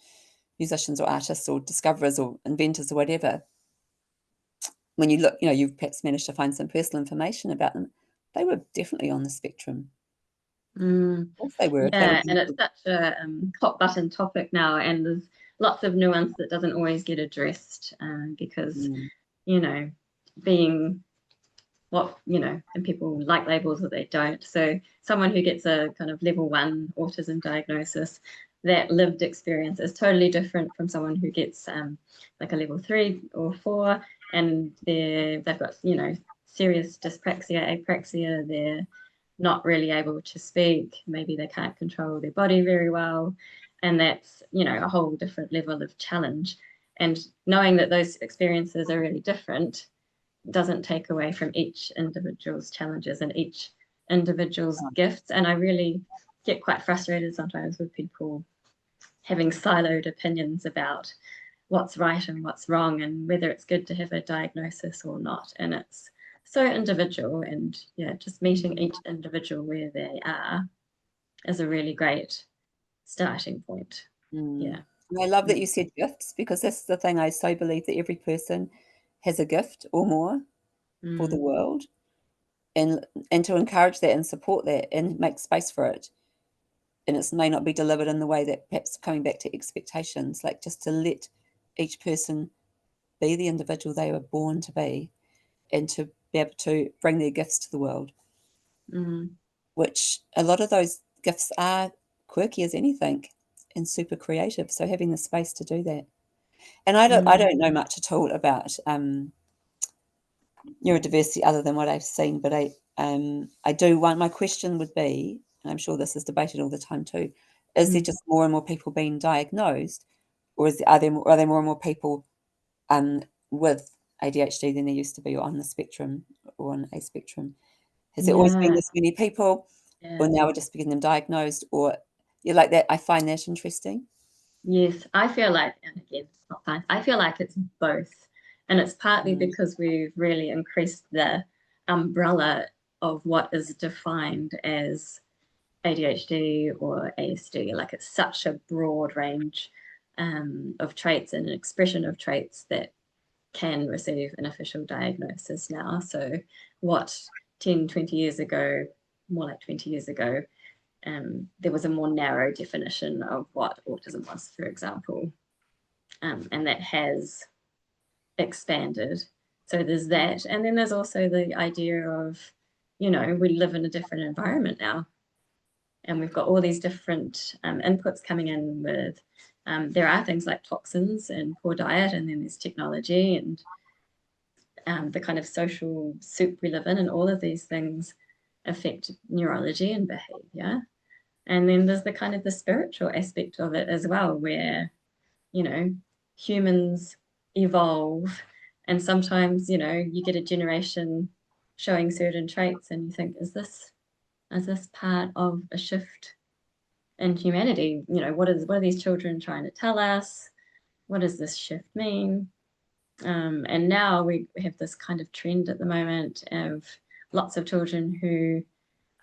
musicians or artists or discoverers or inventors or whatever, when you look, you've perhaps managed to find some personal information about them, they were definitely on the spectrum. Yes, they were. And it's such a hot button topic now, and there's lots of nuance that doesn't always get addressed because, being what, and people like labels or they don't. So someone who gets a kind of level 1 autism diagnosis, that lived experience is totally different from someone who gets like a level 3 or 4, and they've got, serious dyspraxia, apraxia, they're not really able to speak, maybe they can't control their body very well, and that's, a whole different level of challenge. And knowing that those experiences are really different doesn't take away from each individual's challenges and each individual's gifts. And I really get quite frustrated sometimes with people having siloed opinions about what's right and what's wrong and whether it's good to have a diagnosis or not. And it's so individual, and just meeting each individual where they are is a really great starting point. And I love that you said gifts, because that's the thing. I so believe that every person has a gift or more for the Mm, world, and to encourage that and support that and make space for it. And it may not be delivered in the way that, perhaps coming back to expectations, like just to let each person be the individual they were born to be, and to be able to bring their gifts to the world, mm, which a lot of those gifts are quirky as anything and super creative. So having the space to do that. And I mm, don't know much at all about neurodiversity other than what I've seen, but I do want, my question would be, and I'm sure this is debated all the time too, is there mm. just more and more people being diagnosed, or are there more and more people with ADHD than there used to be, or on the spectrum, or on a spectrum? Has there always been Yeah, this many people, yeah. or now we're just getting them diagnosed, or you like that? I find that interesting. Yes, I feel like, and again, it's not fine. I feel like it's both. And it's partly Mm, because we've really increased the umbrella of what is defined as ADHD or ASD. Like it's such a broad range of traits and an expression of traits that can receive an official diagnosis now. So what 10, 20 years ago, more like 20 years ago, there was a more narrow definition of what autism was, for example, and that has expanded. So there's that. And then there's also the idea of, we live in a different environment now, and we've got all these different inputs coming in with, there are things like toxins and poor diet, and then there's technology and the kind of social soup we live in, and all of these things affect neurology and behavior. And then there's the kind of the spiritual aspect of it as well, where, you know, humans evolve, and sometimes, you get a generation showing certain traits and you think, is this part of a shift in humanity? What are these children trying to tell us? What does this shift mean? And now we have this kind of trend at the moment of lots of children who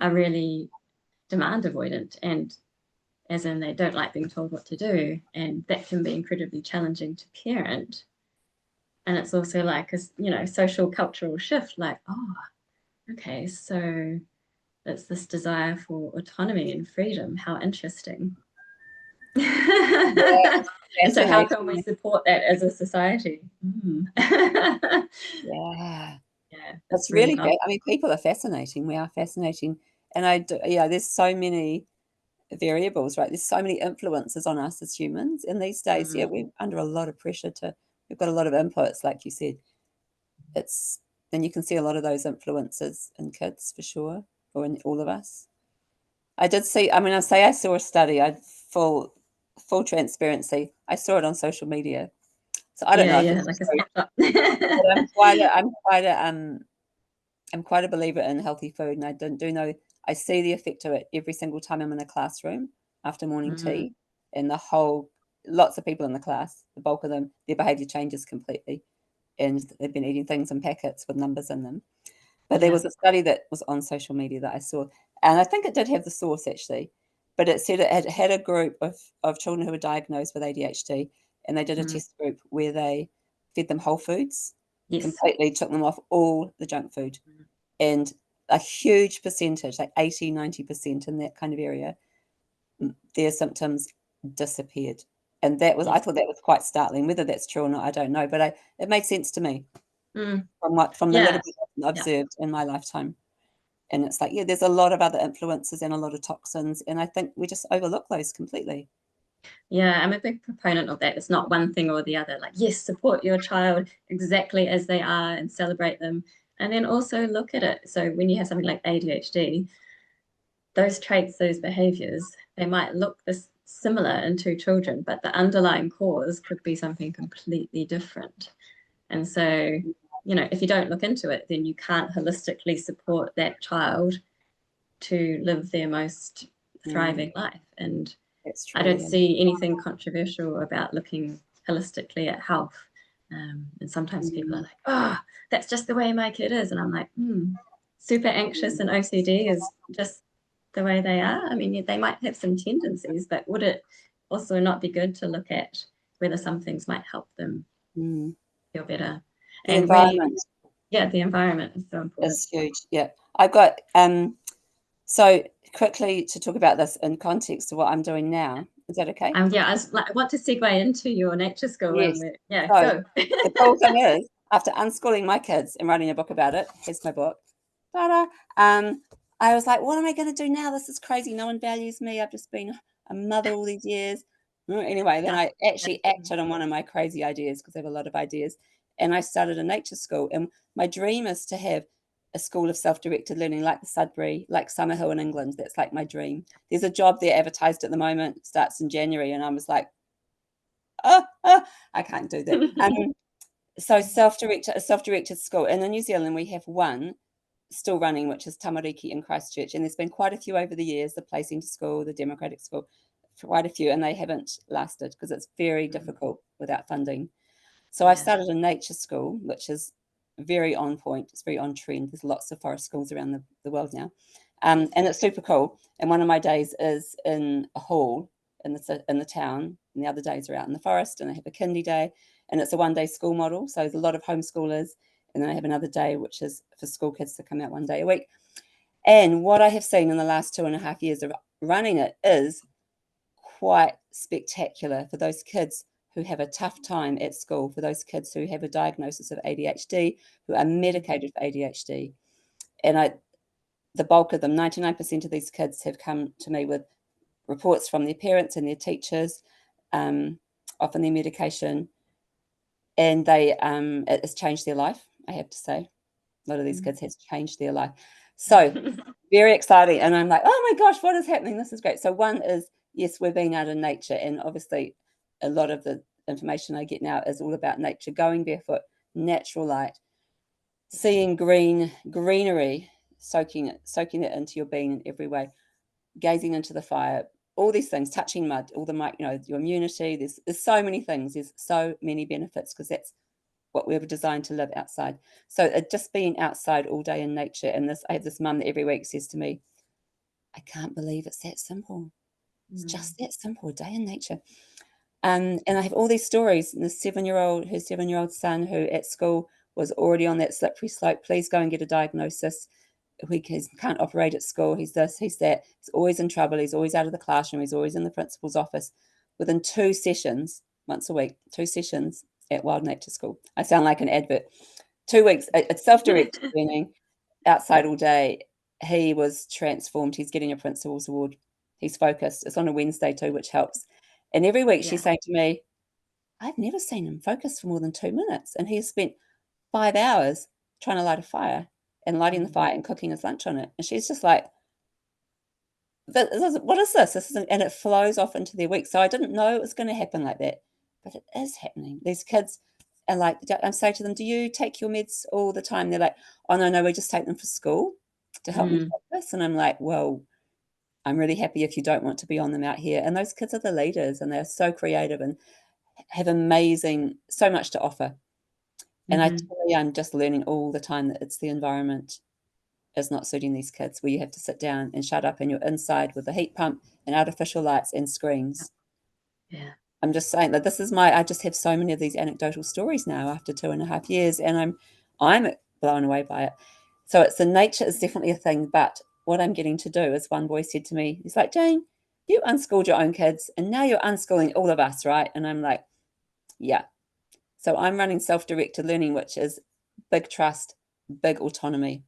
are really demand avoidant, and as in they don't like being told what to do, and that can be incredibly challenging to parent. And it's also like a social cultural shift, like, oh, okay, so it's this desire for autonomy and freedom. How interesting. yeah, And so how can we fascinating. support that as a society? Yeah. Yeah, it's It's really really fun. I mean, people are fascinating. We are fascinating. And there's so many variables, right? There's so many influences on us as humans. And these days, yeah, Mm, we're under a lot of pressure we've got a lot of inputs, like you said. It's, and you can see a lot of those influences in kids for sure, or in all of us. I did see, I mean, I saw a study, full transparency. I saw it on social media. So I don't know yeah, if yeah, it's like a true, snapshot. but I'm quite a believer in healthy food, and I do know I see the effect of it every single time I'm in a classroom after morning Mm, tea, and lots of people in the class, the bulk of them, their behaviour changes completely, and they've been eating things in packets with numbers in them. But there yeah. was a study that was on social media that I saw, and I think it did have the source actually, but it said it had a group of children who were diagnosed with ADHD, and they did a Mm, test group where they fed them whole foods, yes. completely took them off all the junk food, and a huge percentage, like 80-90% in that kind of area, their symptoms disappeared. And I Yes. thought that was quite startling. Whether that's true or not, I don't know, but it made sense to me Mm, from the little yeah. bit I've Yeah. observed in my lifetime. And it's like, yeah, there's a lot of other influences and a lot of toxins, and I think we just overlook those completely. Yeah, I'm a big proponent of that. It's not one thing or the other. Like, yes, support your child exactly as they are and celebrate them. And then also look at it. So when you have something like ADHD, those traits, those behaviors, they might look this similar in two children, but the underlying cause could be something completely different. And so, if you don't look into it, then you can't holistically support that child to live their most Mm, thriving life. And that's I true. don't Yeah. see anything controversial about looking holistically at health. And sometimes people are Mm, like, oh, that's just the way my kid is. And I'm like, super anxious and OCD is just the way they are. I mean, they might have some tendencies, but would it also not be good to look at whether some things might help them feel better. The And environment the environment is so important. is huge. Yeah. I've got, so quickly to talk about this in context of what I'm doing now. Is that okay? I want to segue into your nature school. Yes. Go. The cool thing is, after unschooling my kids and writing a book about it, here's my book. Ta-da, I was like, what am I going to do now? This is crazy. No one values me. I've just been a mother all these years. Anyway, then I actually acted on one of my crazy ideas, because I have a lot of ideas. And I started a nature school. And my dream is to have a school of self-directed learning like the Sudbury, like Summerhill in England. That's like my dream. There's a job there advertised at the moment. It starts in January. And I was like, I can't do that. So a self-directed school. And in New Zealand, we have one still running, which is Tamariki in Christchurch. And there's been quite a few over the years, the Place Centre School, the Democratic School, quite a few, and they haven't lasted because it's very difficult without funding. So I've started a nature school, which is very on point. It's very on trend. There's lots of forest schools around the world now. And it's super cool. And one of my days is in a hall in the town, and the other days are out in the forest, and I have a kindy day, and it's a one-day school model. So there's a lot of homeschoolers, and then I have another day, which is for school kids to come out one day a week. And what I have seen in the last 2.5 years of running it is quite spectacular for those kids who have a tough time at school, for those kids who have a diagnosis of ADHD, who are medicated for ADHD. And the bulk of them, 99% of these kids, have come to me with reports from their parents and their teachers, often their medication, and it has changed their life, I have to say. A lot of these kids has changed their life. So very exciting. And I'm like, oh my gosh, what is happening? This is great. So one is, yes, we're being out in nature. And obviously a lot of the information I get now is all about nature, going barefoot, natural light, seeing greenery, soaking it into your being in every way, gazing into the fire, all these things, touching mud, all the, your immunity. There's so many things. There's so many benefits, because that's what we were designed to live outside. So just being outside all day in nature. And I have this mum that every week says to me, I can't believe it's that simple. It's just that simple, a day in nature. And I have all these stories. And her 7-year-old son, who at school was already on that slippery slope, please go and get a diagnosis. He can't operate at school. He's this, he's that. He's always in trouble. He's always out of the classroom. He's always in the principal's office. Within 2 sessions, once a week, 2 sessions at Wild Nature School. I sound like an advert. 2 weeks, it's self-directed learning, outside all day. He was transformed. He's getting a principal's award. He's focused. It's on a Wednesday too, which helps. And every week she's saying to me, I've never seen him focus for more than 2 minutes. And he has spent 5 hours trying to light a fire and lighting the fire and cooking his lunch on it. And she's just like, what is this? And it flows off into their week. So I didn't know it was going to happen like that, but it is happening. These kids are like, I say to them, do you take your meds all the time? They're like, oh, no, we just take them for school to help me focus. And I'm like, well, I'm really happy if you don't want to be on them out here. And those kids are the leaders, and they're so creative and have so much to offer. And I tell you, I'm just learning all the time that it's the environment is not suiting these kids, where you have to sit down and shut up and you're inside with a heat pump and artificial lights and screens. Yeah. I'm just saying that I just have so many of these anecdotal stories now after 2.5 years, and I'm blown away by it. So the nature is definitely a thing, but what I'm getting to do is, one boy said to me, he's like, Jane, you unschooled your own kids and now you're unschooling all of us, right? And I'm like, yeah. So I'm running self-directed learning, which is big trust, big autonomy.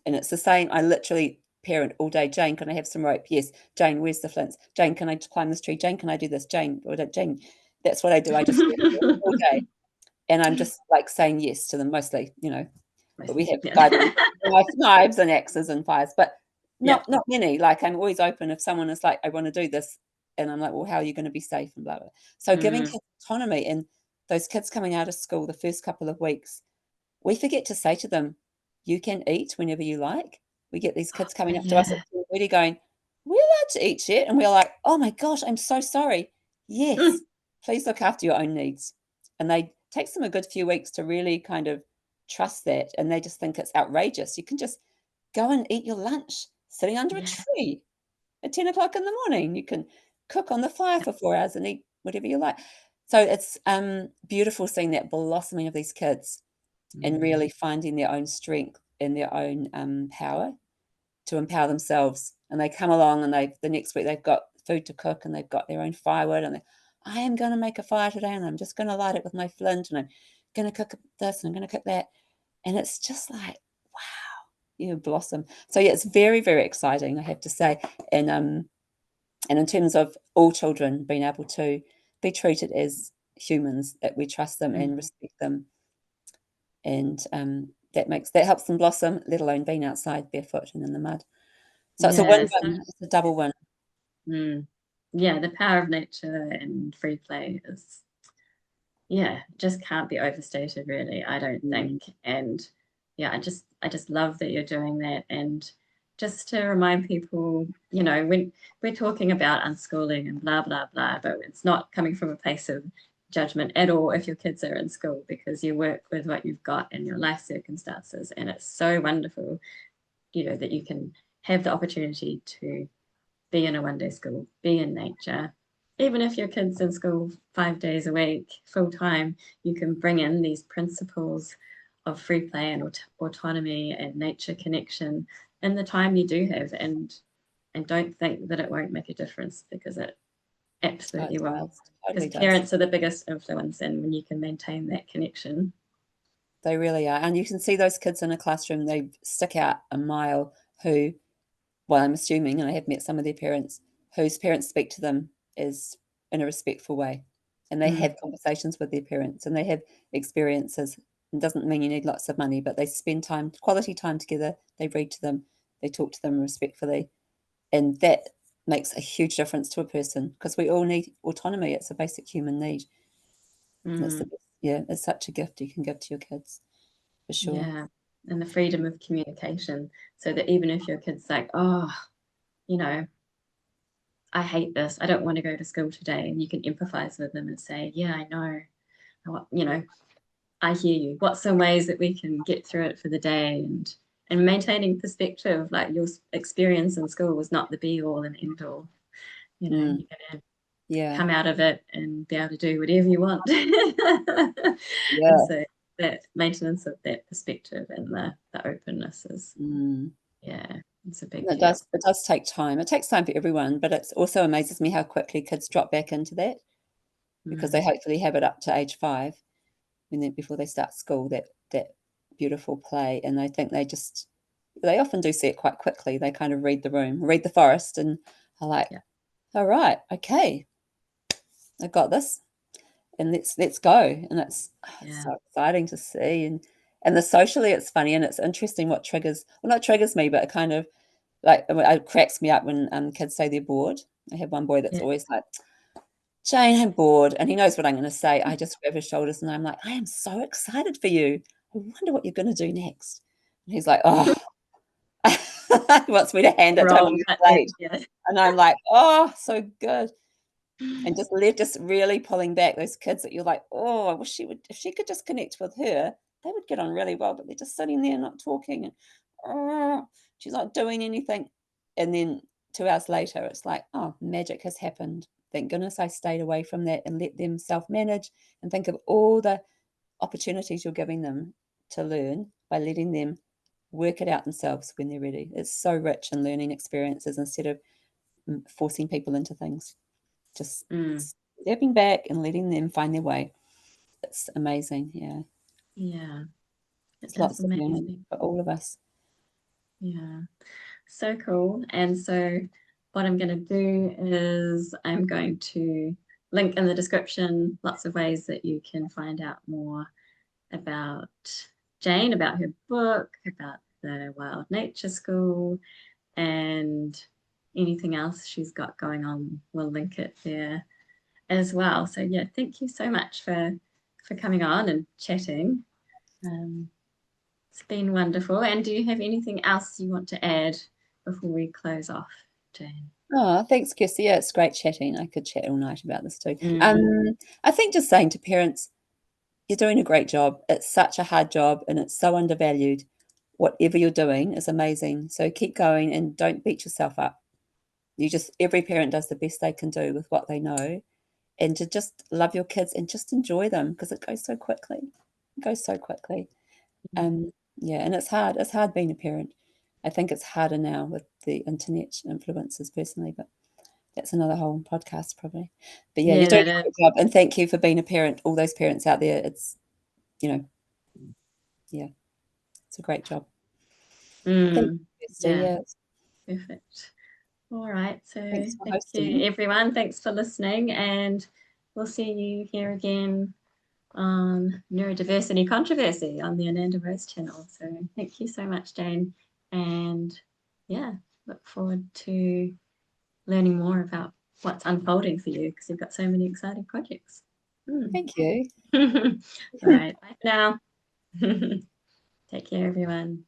And it's the same. I literally parent all day. Jane, can I have some rope? Yes. Jane, where's the flints? Jane, can I climb this tree? Jane, can I do this? Jane, that's what I do. I just all day. And I'm just like saying yes to them mostly, but we have knives and axes and fires, but not many. Like, I'm always open if someone is like, I want to do this. And I'm like, well, how are you going to be safe and blah, blah. So giving kids autonomy, and those kids coming out of school the first couple of weeks, we forget to say to them, you can eat whenever you like. We get these kids coming up to us at 2:30 going, we're allowed to eat yet? And we're like, oh my gosh, I'm so sorry. Yes, please look after your own needs. And they takes them a good few weeks to really kind of trust that. And they just think it's outrageous. You can just go and eat your lunch sitting under a tree at 10 o'clock in the morning. You can cook on the fire for 4 hours and eat whatever you like. So it's beautiful seeing that blossoming of these kids and really finding their own strength and their own power to empower themselves. And they come along and the next week they've got food to cook and they've got their own firewood and I am going to make a fire today and I'm just going to light it with my flint and I'm going to cook this and I'm going to cook that. And it's just like, wow, you blossom. So yeah, it's very, very exciting, I have to say. And in terms of all children being able to be treated as humans, that we trust them and respect them. And that helps them blossom, let alone being outside barefoot and in the mud. So it's a win-win, it's a double win. Yeah, the power of nature and free play is, just can't be overstated, really, I don't think. And yeah, I just love that you're doing that. And just to remind people, when we're talking about unschooling and blah, blah, blah, but it's not coming from a place of judgment at all if your kids are in school, because you work with what you've got in your life circumstances. And it's so wonderful, that you can have the opportunity to be in a one-day school, be in nature. Even if your kid's in school 5 days a week, full time, you can bring in these principles of free play and autonomy and nature connection in the time you do have, and don't think that it won't make a difference, because it absolutely will. Totally because parents are the biggest influence, and when you can maintain that connection. They really are. And you can see those kids in a classroom, they stick out a mile, who, well, I'm assuming, and I have met some of their parents, whose parents speak to them in a respectful way. And they have conversations with their parents and they have experiences. It doesn't mean you need lots of money, but they spend quality time together. They read to them, they talk to them respectfully. And that makes a huge difference to a person, because we all need autonomy. It's a basic human need. It's such a gift you can give to your kids, for sure. Yeah, and the freedom of communication, so that even if your kid's like, oh, I hate this, I don't want to go to school today, and you can empathize with them and say, yeah, I know, I hear you. What's some ways that we can get through it for the day? And maintaining perspective, like your experience in school was not the be all and end all. You're going to come out of it and be able to do whatever you want. And so that maintenance of that perspective and the openness is, it's a big deal. It does take time. It takes time for everyone, but it also amazes me how quickly kids drop back into that, because they hopefully have it up to age 5, and then before they start school, that beautiful play. And I think they often do see it quite quickly. They kind of read the room, read the forest, and are like, all right, okay, I got this, and let's go. And it's so exciting to see. And the socially, it's funny and it's interesting what not triggers me, but it kind of like, it cracks me up when kids say they're bored. I have one boy that's always like, Jane, I'm bored. And he knows what I'm going to say. I just grab his shoulders and I'm like, I am so excited for you. I wonder what you're going to do next. And he's like, oh, he wants me to hand it to him on the plate. And I'm like, oh, so good. And just really pulling back those kids that you're like, oh, I wish if she could just connect with her, they would get on really well, but they're just sitting there not talking, and she's not doing anything. And then 2 hours later, it's like, oh, magic has happened. Thank goodness I stayed away from that and let them self-manage, and think of all the opportunities you're giving them to learn by letting them work it out themselves when they're ready. It's so rich in learning experiences instead of forcing people into things. Just stepping back and letting them find their way. It's amazing. It's lots of learning for all of us. So cool. And so what I'm going to do is I'm going to link in the description lots of ways that you can find out more about Jane, about her book, about the Wild Nature School, and anything else she's got going on. We'll link it there as well. So thank you so much for coming on and chatting. It's been wonderful. And do you have anything else you want to add before we close off, Jane? Oh, thanks, Kirsty. Yeah, it's great chatting. I could chat all night about this too. I think just saying to parents, you're doing a great job. It's such a hard job and it's so undervalued. Whatever you're doing is amazing. So keep going and don't beat yourself up. every parent does the best they can do with what they know, and to just love your kids and just enjoy them, because it goes so quickly. It goes so quickly. Yeah, and it's hard. It's hard being a parent. I think it's harder now with the internet influences personally, but that's another whole podcast probably. But yeah, you're doing a great job, and thank you for being a parent. All those parents out there, it's, yeah, it's a great job. Thank you, Kirsty. Yeah. Perfect. All right. So thank you, everyone. Thanks for listening, and we'll see you here again on Neurodiversity Controversy on the Ananda Rose channel. So thank you so much, Jane. And yeah, look forward to learning more about what's unfolding for you, because you've got so many exciting projects. Thank you. All right. Bye for now. Take care, everyone.